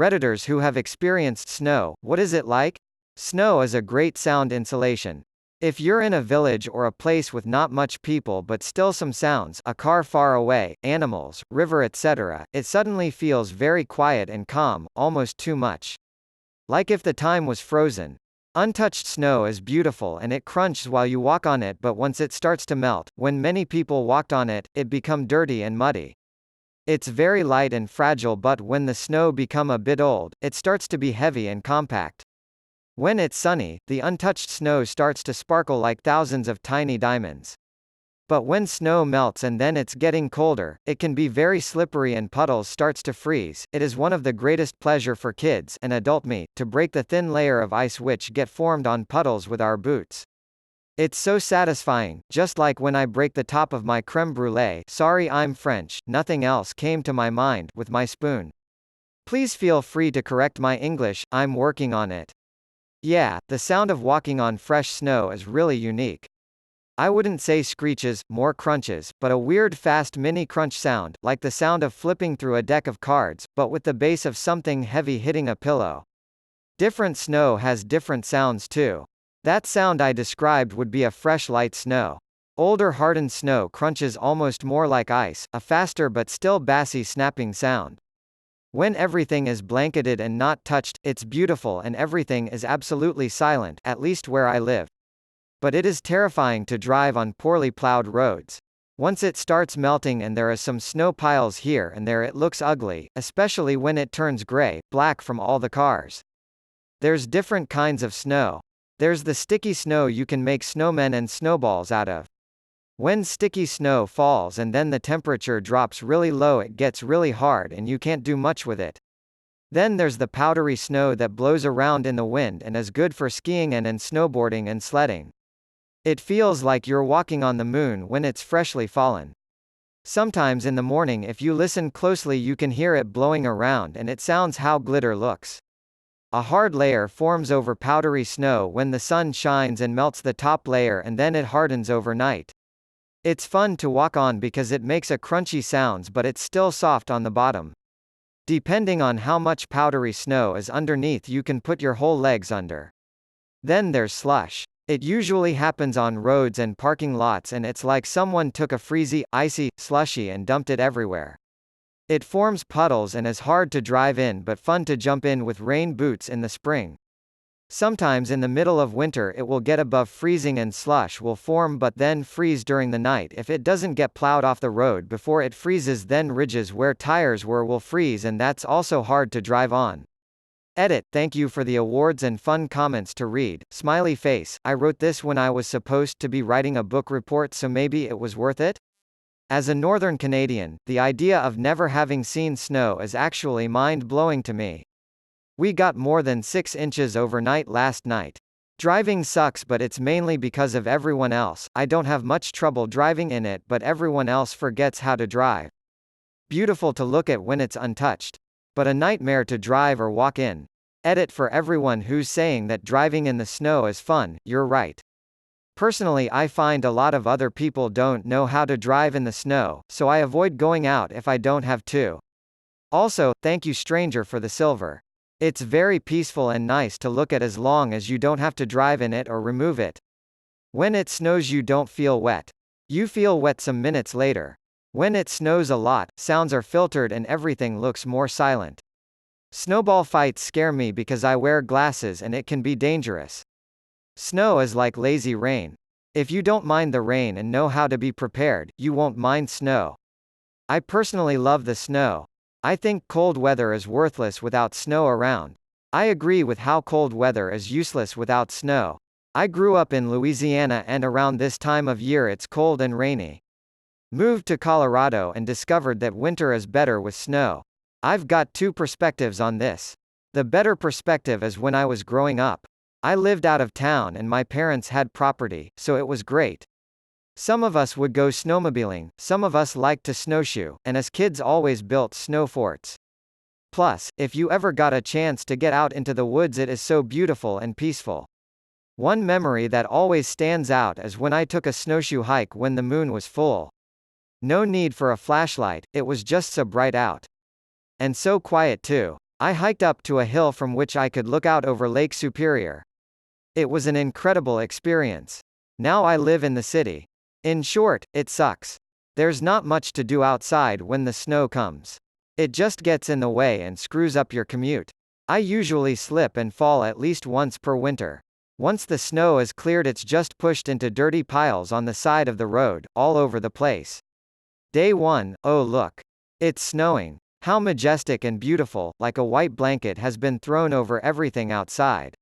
Redditors who have experienced snow, what is it like? Snow is a great sound insulation. If you're in a village or a place with not much people but still some sounds, a car far away, animals, river etc., it suddenly feels very quiet and calm, almost too much. Like if the time was frozen. Untouched snow is beautiful and it crunches while you walk on it, but once it starts to melt, when many people walked on it, it become dirty and muddy. It's very light and fragile, but when the snow become a bit old, it starts to be heavy and compact. When it's sunny, the untouched snow starts to sparkle like thousands of tiny diamonds. But when snow melts and then it's getting colder, it can be very slippery and puddles starts to freeze. It is one of the greatest pleasure for kids and adult me to break the thin layer of ice which get formed on puddles with our boots. It's so satisfying, just like when I break the top of my crème brûlée, sorry I'm French, nothing else came to my mind, with my spoon. Please feel free to correct my English, I'm working on it. Yeah, the sound of walking on fresh snow is really unique. I wouldn't say screeches, more crunches, but a weird fast mini crunch sound, like the sound of flipping through a deck of cards, but with the base of something heavy hitting a pillow. Different snow has different sounds too. That sound I described would be a fresh light snow. Older hardened snow crunches almost more like ice, a faster but still bassy snapping sound. When everything is blanketed and not touched, it's beautiful and everything is absolutely silent, at least where I live. But it is terrifying to drive on poorly plowed roads. Once it starts melting and there are some snow piles here and there, it looks ugly, especially when it turns gray, black from all the cars. There's different kinds of snow. There's the sticky snow you can make snowmen and snowballs out of. When sticky snow falls and then the temperature drops really low, it gets really hard and you can't do much with it. Then there's the powdery snow that blows around in the wind and is good for skiing and snowboarding and sledding. It feels like you're walking on the moon when it's freshly fallen. Sometimes in the morning, if you listen closely, you can hear it blowing around and it sounds how glitter looks. A hard layer forms over powdery snow when the sun shines and melts the top layer, and then it hardens overnight. It's fun to walk on because it makes a crunchy sounds, but it's still soft on the bottom. Depending on how much powdery snow is underneath, you can put your whole legs under. Then there's slush. It usually happens on roads and parking lots, and it's like someone took a freezy, icy, slushy and dumped it everywhere. It forms puddles and is hard to drive in but fun to jump in with rain boots in the spring. Sometimes in the middle of winter it will get above freezing and slush will form but then freeze during the night if it doesn't get plowed off the road before it freezes. Then ridges where tires were will freeze, and that's also hard to drive on. Edit, thank you for the awards and fun comments to read. Smiley face, I wrote this when I was supposed to be writing a book report, so maybe it was worth it? As a Northern Canadian, the idea of never having seen snow is actually mind-blowing to me. We got more than 6 inches overnight last night. Driving sucks, but it's mainly because of everyone else. I don't have much trouble driving in it, but everyone else forgets how to drive. Beautiful to look at when it's untouched. But a nightmare to drive or walk in. Edit, for everyone who's saying that driving in the snow is fun, you're right. Personally, I find a lot of other people don't know how to drive in the snow, so I avoid going out if I don't have to. Also, thank you stranger for the silver. It's very peaceful and nice to look at as long as you don't have to drive in it or remove it. When it snows you don't feel wet. You feel wet some minutes later. When it snows a lot, sounds are filtered and everything looks more silent. Snowball fights scare me because I wear glasses and it can be dangerous. Snow is like lazy rain. If you don't mind the rain and know how to be prepared, you won't mind snow. I personally love the snow. I think cold weather is worthless without snow around. I agree with how cold weather is useless without snow. I grew up in Louisiana and around this time of year it's cold and rainy. Moved to Colorado and discovered that winter is better with snow. I've got 2 perspectives on this. The better perspective is when I was growing up. I lived out of town and my parents had property, so it was great. Some of us would go snowmobiling, some of us liked to snowshoe, and as kids always built snow forts. Plus, if you ever got a chance to get out into the woods, it is so beautiful and peaceful. One memory that always stands out is when I took a snowshoe hike when the moon was full. No need for a flashlight, it was just so bright out. And so quiet too. I hiked up to a hill from which I could look out over Lake Superior. It was an incredible experience. Now I live in the city. In short, it sucks. There's not much to do outside when the snow comes. It just gets in the way and screws up your commute. I usually slip and fall at least once per winter. Once the snow is cleared, it's just pushed into dirty piles on the side of the road, all over the place. Day 1, oh look. It's snowing. How majestic and beautiful, like a white blanket has been thrown over everything outside.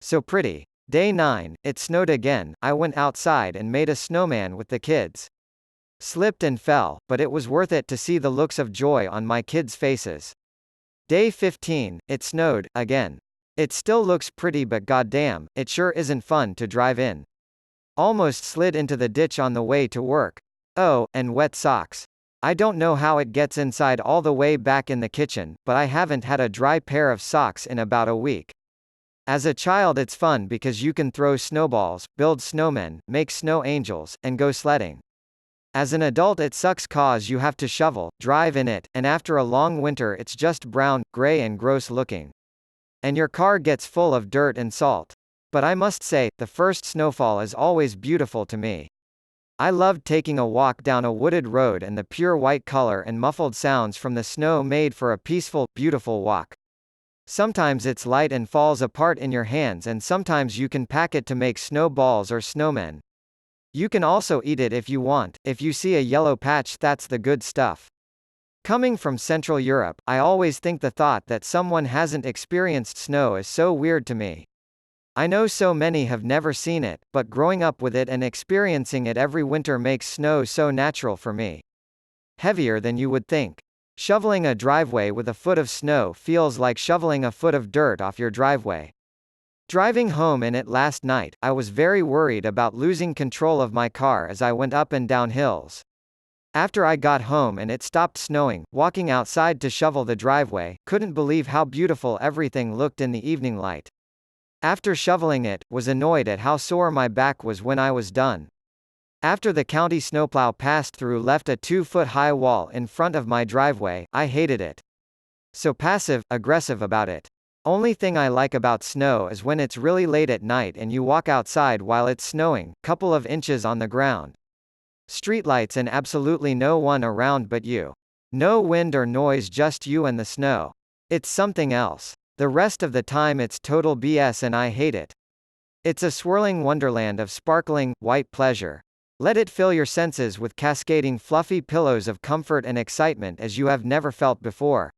So pretty. Day 9, it snowed again. I went outside and made a snowman with the kids. Slipped and fell, but it was worth it to see the looks of joy on my kids' faces. Day 15, it snowed, again. It still looks pretty, but goddamn, it sure isn't fun to drive in. Almost slid into the ditch on the way to work. Oh, and wet socks. I don't know how it gets inside all the way back in the kitchen, but I haven't had a dry pair of socks in about a week. As a child, it's fun because you can throw snowballs, build snowmen, make snow angels, and go sledding. As an adult, it sucks cause you have to shovel, drive in it, and after a long winter it's just brown, gray and gross looking. And your car gets full of dirt and salt. But I must say, the first snowfall is always beautiful to me. I loved taking a walk down a wooded road, and the pure white color and muffled sounds from the snow made for a peaceful, beautiful walk. Sometimes it's light and falls apart in your hands, and sometimes you can pack it to make snowballs or snowmen. You can also eat it if you want. If you see a yellow patch, that's the good stuff. Coming from Central Europe, I always think the thought that someone hasn't experienced snow is so weird to me. I know so many have never seen it, but growing up with it and experiencing it every winter makes snow so natural for me. Heavier than you would think. Shoveling a driveway with a foot of snow feels like shoveling a foot of dirt off your driveway. Driving home in it last night, I was very worried about losing control of my car as I went up and down hills. After I got home and it stopped snowing, walking outside to shovel the driveway, couldn't believe how beautiful everything looked in the evening light. After shoveling it, was annoyed at how sore my back was when I was done. After the county snowplow passed through left a 2-foot-high wall in front of my driveway, I hated it. So passive-aggressive about it. Only thing I like about snow is when it's really late at night and you walk outside while it's snowing, couple of inches on the ground. Streetlights and absolutely no one around but you. No wind or noise, just you and the snow. It's something else. The rest of the time it's total BS and I hate it. It's a swirling wonderland of sparkling, white pleasure. Let it fill your senses with cascading fluffy pillows of comfort and excitement as you have never felt before.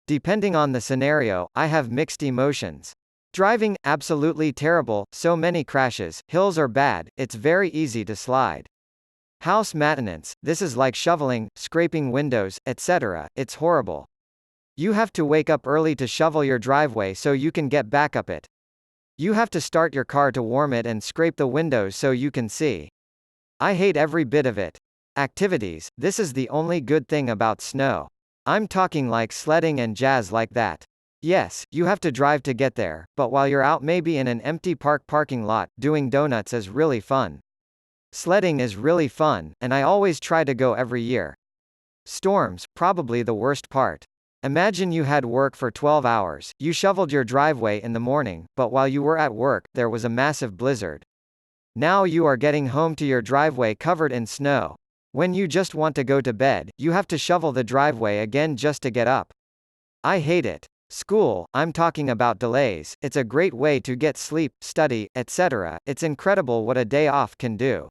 Depending on the scenario, I have mixed emotions. Driving, absolutely terrible, so many crashes, hills are bad, it's very easy to slide. House maintenance, this is like shoveling, scraping windows, etc., it's horrible. You have to wake up early to shovel your driveway so you can get back up it. You have to start your car to warm it and scrape the windows so you can see. I hate every bit of it. Activities, this is the only good thing about snow. I'm talking like sledding and jazz like that. Yes, you have to drive to get there, but while you're out maybe in an empty parking lot, doing donuts is really fun. Sledding is really fun, and I always try to go every year. Storms, probably the worst part. Imagine you had work for 12 hours, you shoveled your driveway in the morning, but while you were at work, there was a massive blizzard. Now you are getting home to your driveway covered in snow. When you just want to go to bed, you have to shovel the driveway again just to get up. I hate it. School, I'm talking about delays, it's a great way to get sleep, study, etc. It's incredible what a day off can do.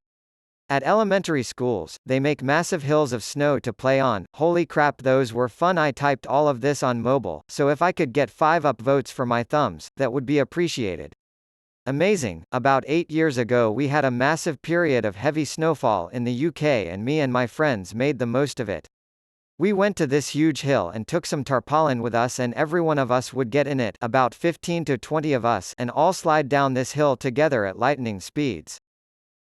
At elementary schools, they make massive hills of snow to play on. Holy crap, those were fun. I typed all of this on mobile, so if I could get 5 upvotes for my thumbs, that would be appreciated. Amazing. About 8 years ago we had a massive period of heavy snowfall in the UK and me and my friends made the most of it. We went to this huge hill and took some tarpaulin with us, and every one of us would get in it, about 15 to 20 of us, and all slide down this hill together at lightning speeds.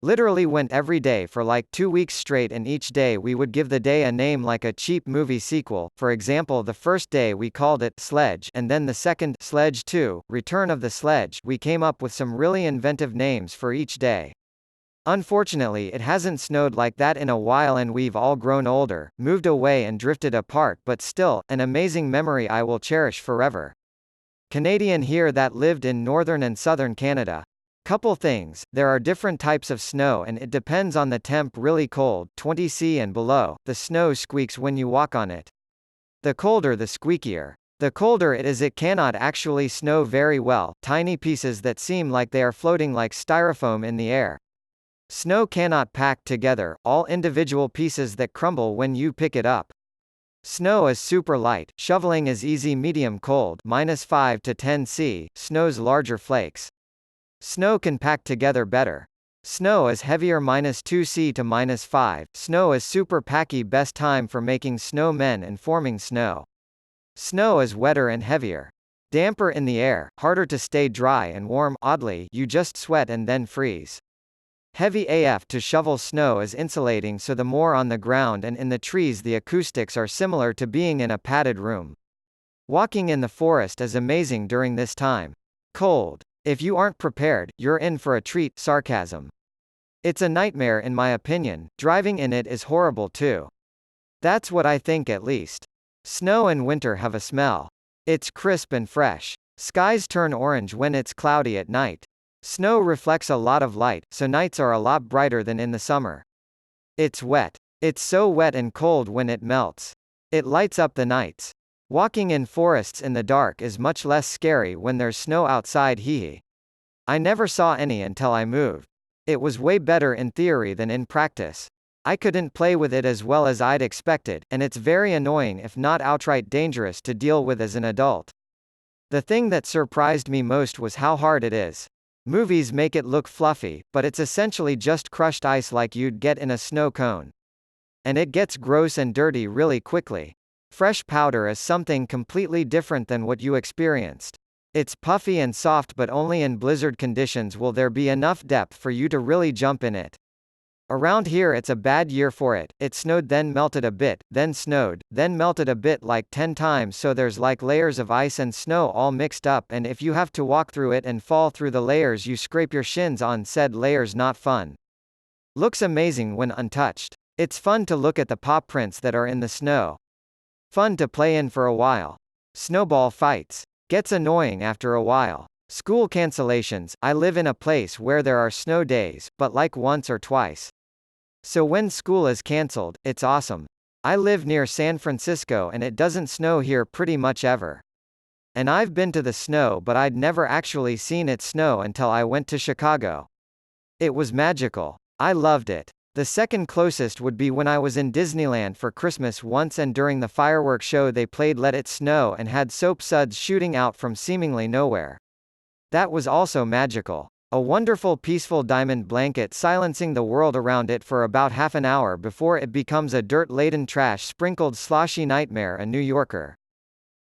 Literally went every day for like 2 weeks straight, and each day we would give the day a name like a cheap movie sequel. For example, the first day we called it Sledge, and then the second, Sledge 2, Return of the Sledge. We came up with some really inventive names for each day. Unfortunately, it hasn't snowed like that in a while and we've all grown older, moved away and drifted apart, but still, an amazing memory I will cherish forever. Canadian here that lived in northern and southern Canada. Couple things, there are different types of snow and it depends on the temp. Really cold, 20 C and below, the snow squeaks when you walk on it. The colder the squeakier. The colder it is, it cannot actually snow very well, tiny pieces that seem like they are floating like styrofoam in the air. Snow cannot pack together, all individual pieces that crumble when you pick it up. Snow is super light, shoveling is easy. Medium cold -5 to 10 C, snow's larger flakes. Snow can pack together better. Snow is heavier -2 C to -5, snow is super packy, best time for making snowmen and forming snow. Snow is wetter and heavier. Damper in the air, harder to stay dry and warm, oddly, you just sweat and then freeze. Heavy AF to shovel. Snow is insulating, so the more on the ground and in the trees the acoustics are similar to being in a padded room. Walking in the forest is amazing during this time. Cold. If you aren't prepared, you're in for a treat. Sarcasm. It's a nightmare in my opinion, driving in it is horrible too. That's what I think at least. Snow in winter have a smell. It's crisp and fresh. Skies turn orange when it's cloudy at night. Snow reflects a lot of light, so nights are a lot brighter than in the summer. It's wet. It's so wet and cold when it melts. It lights up the nights. Walking in forests in the dark is much less scary when there's snow outside. Hee. I never saw any until I moved. It was way better in theory than in practice. I couldn't play with it as well as I'd expected, and it's very annoying if not outright dangerous to deal with as an adult. The thing that surprised me most was how hard it is. Movies make it look fluffy, but it's essentially just crushed ice like you'd get in a snow cone. And it gets gross and dirty really quickly. Fresh powder is something completely different than what you experienced. It's puffy and soft, but only in blizzard conditions will there be enough depth for you to really jump in it. Around here it's a bad year for it. It snowed, then melted a bit, then snowed, then melted a bit, like 10 times, so there's like layers of ice and snow all mixed up, and if you have to walk through it and fall through the layers you scrape your shins on said layers. Not fun. Looks amazing when untouched. It's fun to look at the paw prints that are in the snow. Fun to play in for a while. Snowball fights. Gets annoying after a while. School cancellations. I live in a place where there are snow days, but like once or twice. So when school is cancelled, it's awesome. I live near San Francisco and it doesn't snow here pretty much ever. And I've been to the snow, but I'd never actually seen it snow until I went to Chicago. It was magical. I loved it. The second closest would be when I was in Disneyland for Christmas once, and during the fireworks show they played Let It Snow and had soap suds shooting out from seemingly nowhere. That was also magical. A wonderful peaceful diamond blanket silencing the world around it for about half an hour before it becomes a dirt-laden trash-sprinkled sloshy nightmare. A New Yorker.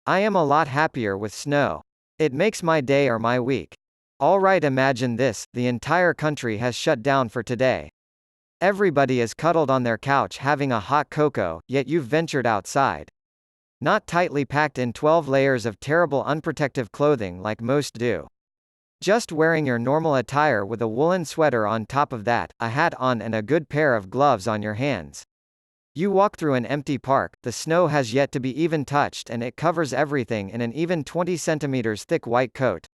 I am a lot happier with snow. It makes my day or my week. Alright, imagine this, the entire country has shut down for today. Everybody is cuddled on their couch having a hot cocoa, yet you've ventured outside. Not tightly packed in 12 layers of terrible unprotective clothing like most do. Just wearing your normal attire with a woolen sweater on top of that, a hat on and a good pair of gloves on your hands. You walk through an empty park, the snow has yet to be even touched and it covers everything in an even 20 centimeters thick white coat.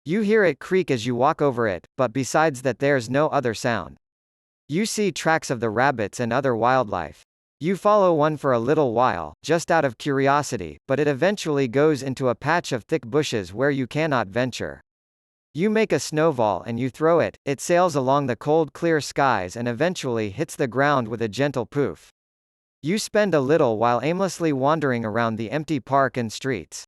You hear it creak as you walk over it, but besides that there's no other sound. You see tracks of the rabbits and other wildlife. You follow one for a little while, just out of curiosity, but it eventually goes into a patch of thick bushes where you cannot venture. You make a snowball and you throw it, it sails along the cold clear skies and eventually hits the ground with a gentle poof. You spend a little while aimlessly wandering around the empty park and streets.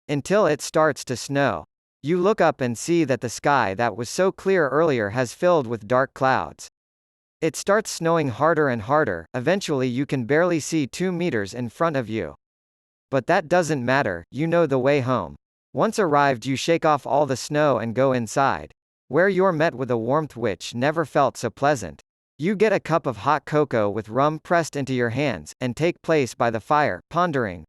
Until it starts to snow. You look up and see that the sky that was so clear earlier has filled with dark clouds. It starts snowing harder and harder, eventually you can barely see 2 meters in front of you. But that doesn't matter, you know the way home. Once arrived you shake off all the snow and go inside. Where you're met with a warmth which never felt so pleasant. You get a cup of hot cocoa with rum pressed into your hands, and take place by the fire, pondering,